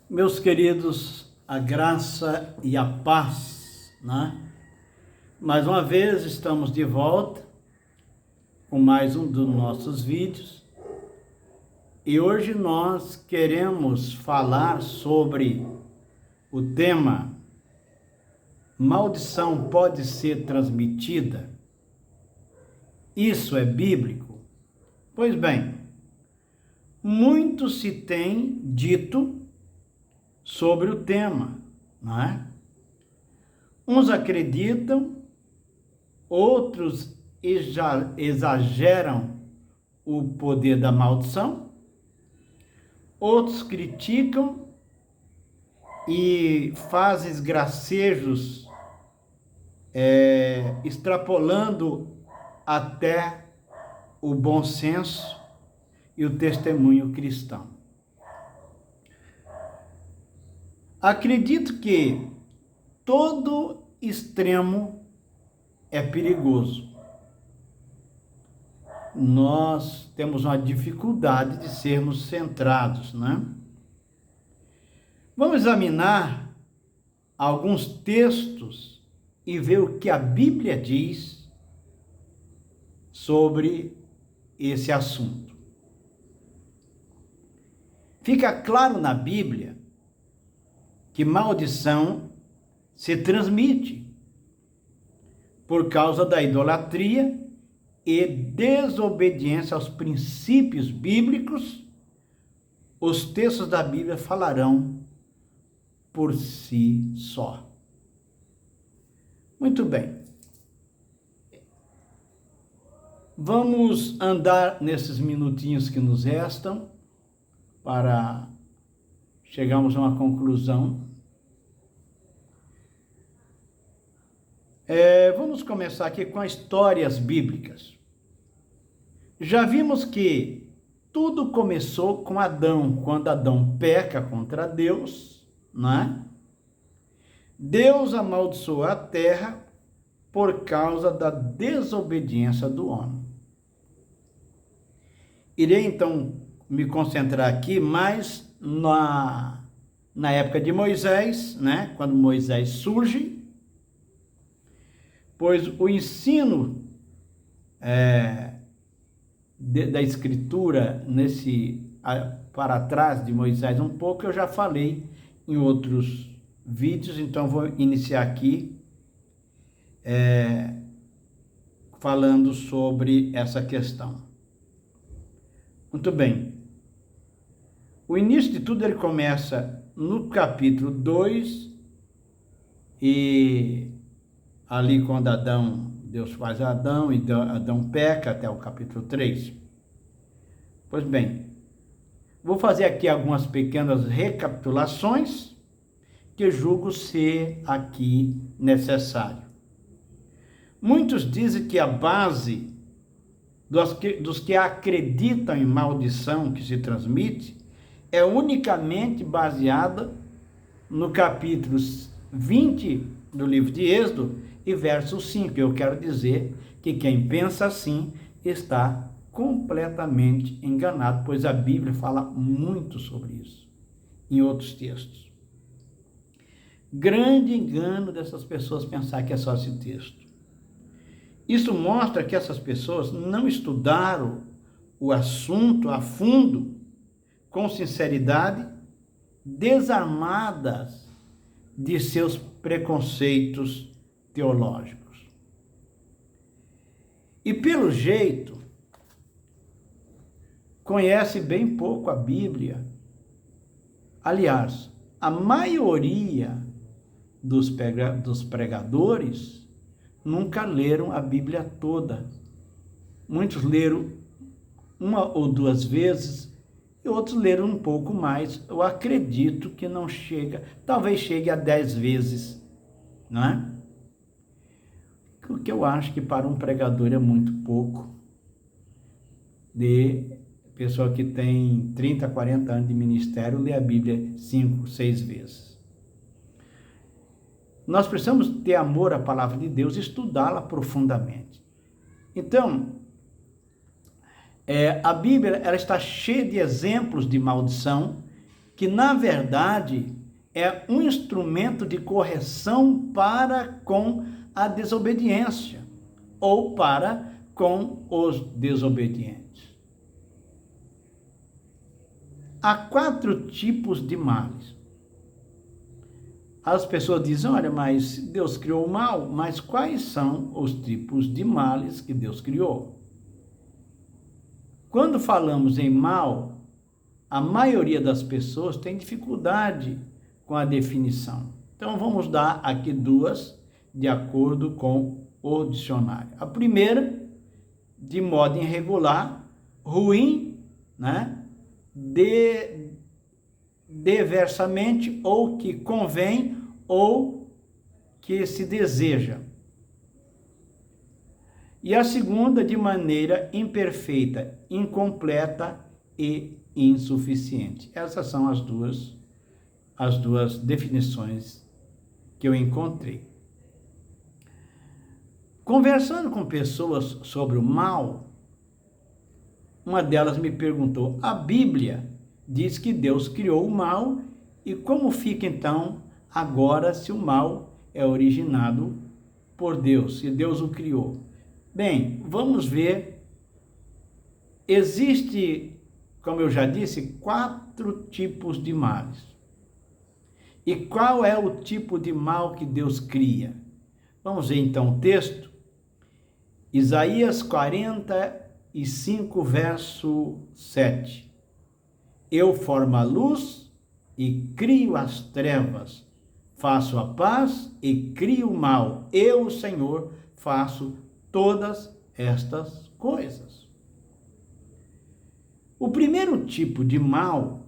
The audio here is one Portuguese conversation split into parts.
Meus queridos, a graça e a paz, né? Mais uma vez estamos de volta com mais um dos nossos vídeos e hoje nós queremos falar sobre o tema: maldição pode ser transmitida? Isso é bíblico? Pois bem, muito se tem dito sobre o tema, não é? Uns acreditam, outros exageram o poder da maldição, outros criticam e fazem gracejos, extrapolando até o bom senso e o testemunho cristão. Acredito que todo extremo é perigoso. Nós temos uma dificuldade de sermos centrados, né? Vamos examinar alguns textos e ver o que a Bíblia diz sobre esse assunto. Fica claro na Bíblia que maldição se transmite por causa da idolatria e desobediência aos princípios bíblicos. Os textos da Bíblia falarão por si só. Muito bem. Vamos andar nesses minutinhos que nos restam para chegarmos a uma conclusão. Vamos começar aqui com as histórias bíblicas. Já vimos que tudo começou com Adão, quando Adão peca contra Deus, né? Deus amaldiçoou a terra por causa da desobediência do homem. Irei então me concentrar aqui mais na época de Moisés, né? Quando Moisés surge, pois o ensino da escritura para trás de Moisés um pouco eu já falei em outros vídeos, então vou iniciar aqui falando sobre essa questão. Muito bem. O início de tudo ele começa no capítulo 2 e ali quando Deus faz Adão e Adão peca até o capítulo 3. Pois bem, vou fazer aqui algumas pequenas recapitulações que julgo ser aqui necessário. Muitos dizem que a base dos que acreditam em maldição que se transmite é unicamente baseada no capítulo 20 do livro de Êxodo e verso 5. Eu quero dizer que quem pensa assim está completamente enganado, pois a Bíblia fala muito sobre isso em outros textos. Grande engano dessas pessoas pensar que é só esse texto. Isso mostra que essas pessoas não estudaram o assunto a fundo, com sinceridade, desarmadas de seus preconceitos teológicos. E pelo jeito, conhece bem pouco a Bíblia. Aliás, a maioria dos pregadores nunca leram a Bíblia toda. Muitos leram uma ou duas vezes e outros leram um pouco mais. Eu acredito que não chega, talvez chegue a 10 vezes, não é? O que eu acho que para um pregador é muito pouco. De pessoa que tem 30, 40 anos de ministério, lê a Bíblia 5, 6 vezes. Nós precisamos ter amor à palavra de Deus e estudá-la profundamente. Então, a Bíblia ela está cheia de exemplos de maldição que na verdade é um instrumento de correção para com a desobediência ou para com os desobedientes. Há 4 tipos de males. As pessoas dizem, olha, mas Deus criou o mal, mas quais são os tipos de males que Deus criou? Quando falamos em mal, a maioria das pessoas tem dificuldade com a definição. Então, vamos dar aqui 2 de acordo com o dicionário. A primeira, de modo irregular, ruim, né? Diversamente, ou que convém, ou que se deseja. E a segunda, de maneira imperfeita, incompleta e insuficiente. Essas são as duas definições que eu encontrei. Conversando com pessoas sobre o mal, uma delas me perguntou, a Bíblia diz que Deus criou o mal, e como fica então agora se o mal é originado por Deus, se Deus o criou? Bem, vamos ver. Existe, como eu já disse, 4 tipos de males. E qual é o tipo de mal que Deus cria? Vamos ver então o texto. Isaías 45, verso 7. Eu formo a luz e crio as trevas, faço a paz e crio o mal. Eu, o Senhor, faço todas estas coisas. O primeiro tipo de mal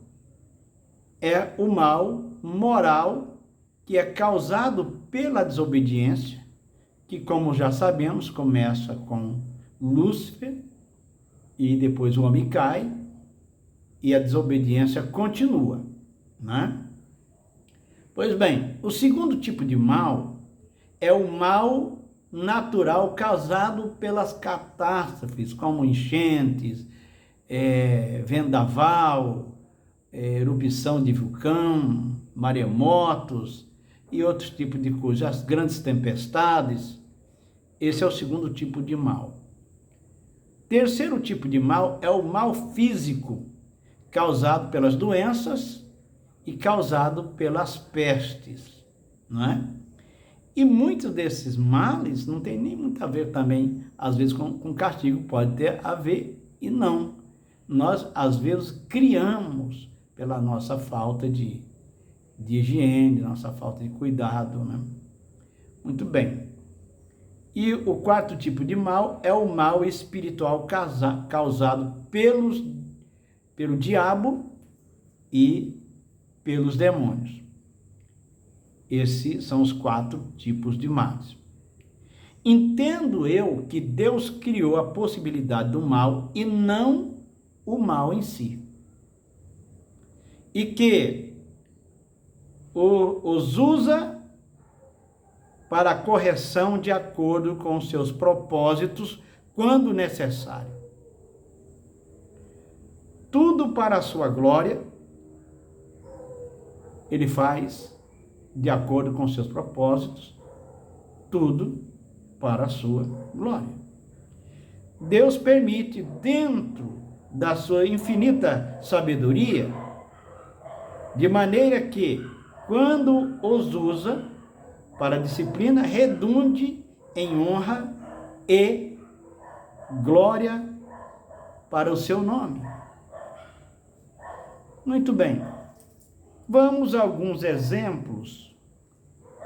é o mal moral, que é causado pela desobediência, que, como já sabemos, começa com Lúcifer, e depois o homem cai, e a desobediência continua, né? Pois bem, o segundo tipo de mal é o mal natural causado pelas catástrofes, como enchentes, vendaval, erupção de vulcão, maremotos e outros tipos de coisas, as grandes tempestades. Esse é o segundo tipo de mal. Terceiro tipo de mal é o mal físico, causado pelas doenças e causado pelas pestes, não é? E muitos desses males não tem nem muito a ver também, às vezes, com castigo. Pode ter a ver e não. Nós, às vezes, criamos pela nossa falta de higiene, nossa falta de cuidado, né? Muito bem. E o quarto tipo de mal é o mal espiritual causado pelo diabo e pelos demônios. Esses são os 4 tipos de males. Entendo eu que Deus criou a possibilidade do mal e não o mal em si. E que os usa para a correção de acordo com os seus propósitos, quando necessário. Tudo para a sua glória, ele faz de acordo com os seus propósitos, tudo para a sua glória. Deus permite, dentro da sua infinita sabedoria, de maneira que, quando os usa para a disciplina, redunde em honra e glória para o seu nome. Muito bem. Vamos a alguns exemplos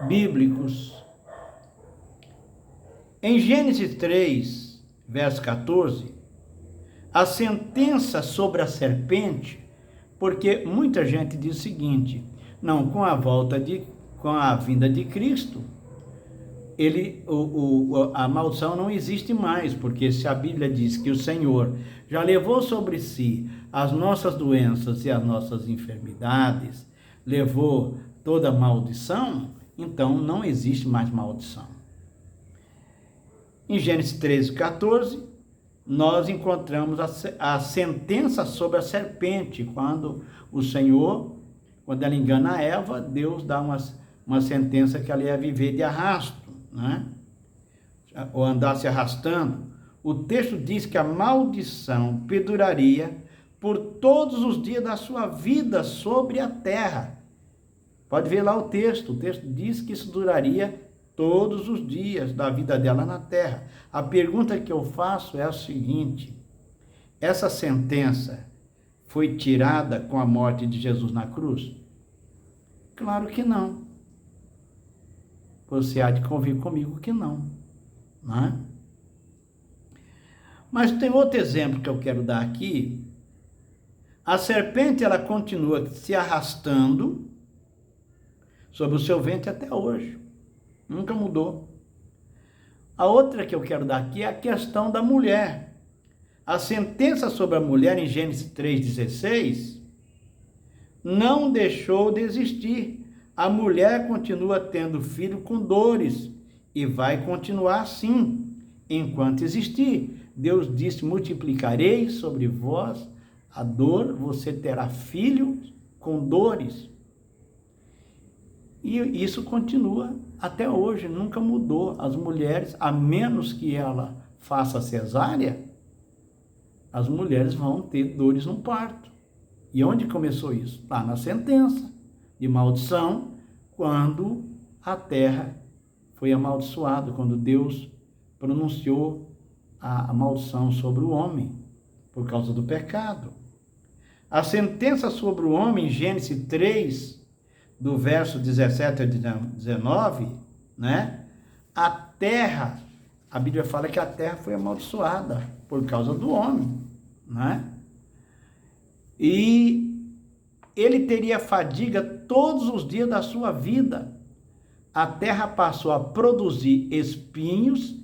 bíblicos. Em Gênesis 3, verso 14, a sentença sobre a serpente, porque muita gente diz o seguinte, não, com a vinda de Cristo, a maldição não existe mais, porque se a Bíblia diz que o Senhor já levou sobre si as nossas doenças e as nossas enfermidades, levou toda a maldição, então não existe mais maldição. Em Gênesis 13, 14, nós encontramos a sentença sobre a serpente, quando o Senhor quando ela engana a Eva, Deus dá uma sentença que ela ia viver de arrasto, né? Ou andar se arrastando. O texto diz que a maldição perduraria por todos os dias da sua vida sobre a terra. Pode ver lá o texto diz que isso duraria todos os dias da vida dela na terra. A pergunta que eu faço é a seguinte: essa sentença foi tirada com a morte de Jesus na cruz? Claro que não. Você há de convir comigo que não, não é? Mas tem outro exemplo que eu quero dar aqui. A serpente, ela continua se arrastando sobre o seu ventre até hoje. Nunca mudou. A outra que eu quero dar aqui é a questão da mulher. A sentença sobre a mulher em Gênesis 3,16 não deixou de existir. A mulher continua tendo filho com dores e vai continuar assim enquanto existir. Deus disse: multiplicarei sobre vós a dor, você terá filhos com dores. E isso continua até hoje, nunca mudou. As mulheres, a menos que ela faça cesárea, as mulheres vão ter dores no parto. E onde começou isso? Lá na sentença de maldição, quando a terra foi amaldiçoada, quando Deus pronunciou a maldição sobre o homem, por causa do pecado. A sentença sobre o homem, em Gênesis 3, do verso 17 a 19, né? A terra, a Bíblia fala que a terra foi amaldiçoada por causa do homem, né? E ele teria fadiga todos os dias da sua vida. A terra passou a produzir espinhos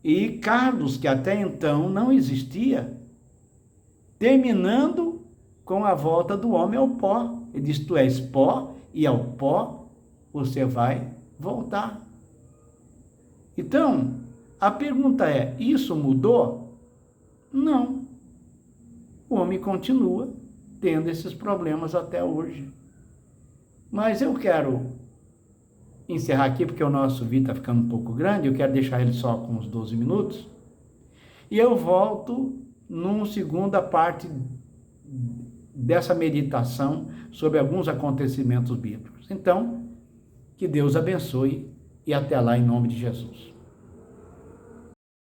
e cardos que até então não existia, terminando com a volta do homem ao pó. Ele diz: tu és pó e ao pó você vai voltar. Então, a pergunta é: isso mudou? Não. O homem continua tendo esses problemas até hoje. Mas eu quero encerrar aqui, porque o nosso vídeo está ficando um pouco grande, eu quero deixar ele só com uns 12 minutos, e eu volto numa segunda parte dessa meditação sobre alguns acontecimentos bíblicos. Então, que Deus abençoe e até lá em nome de Jesus.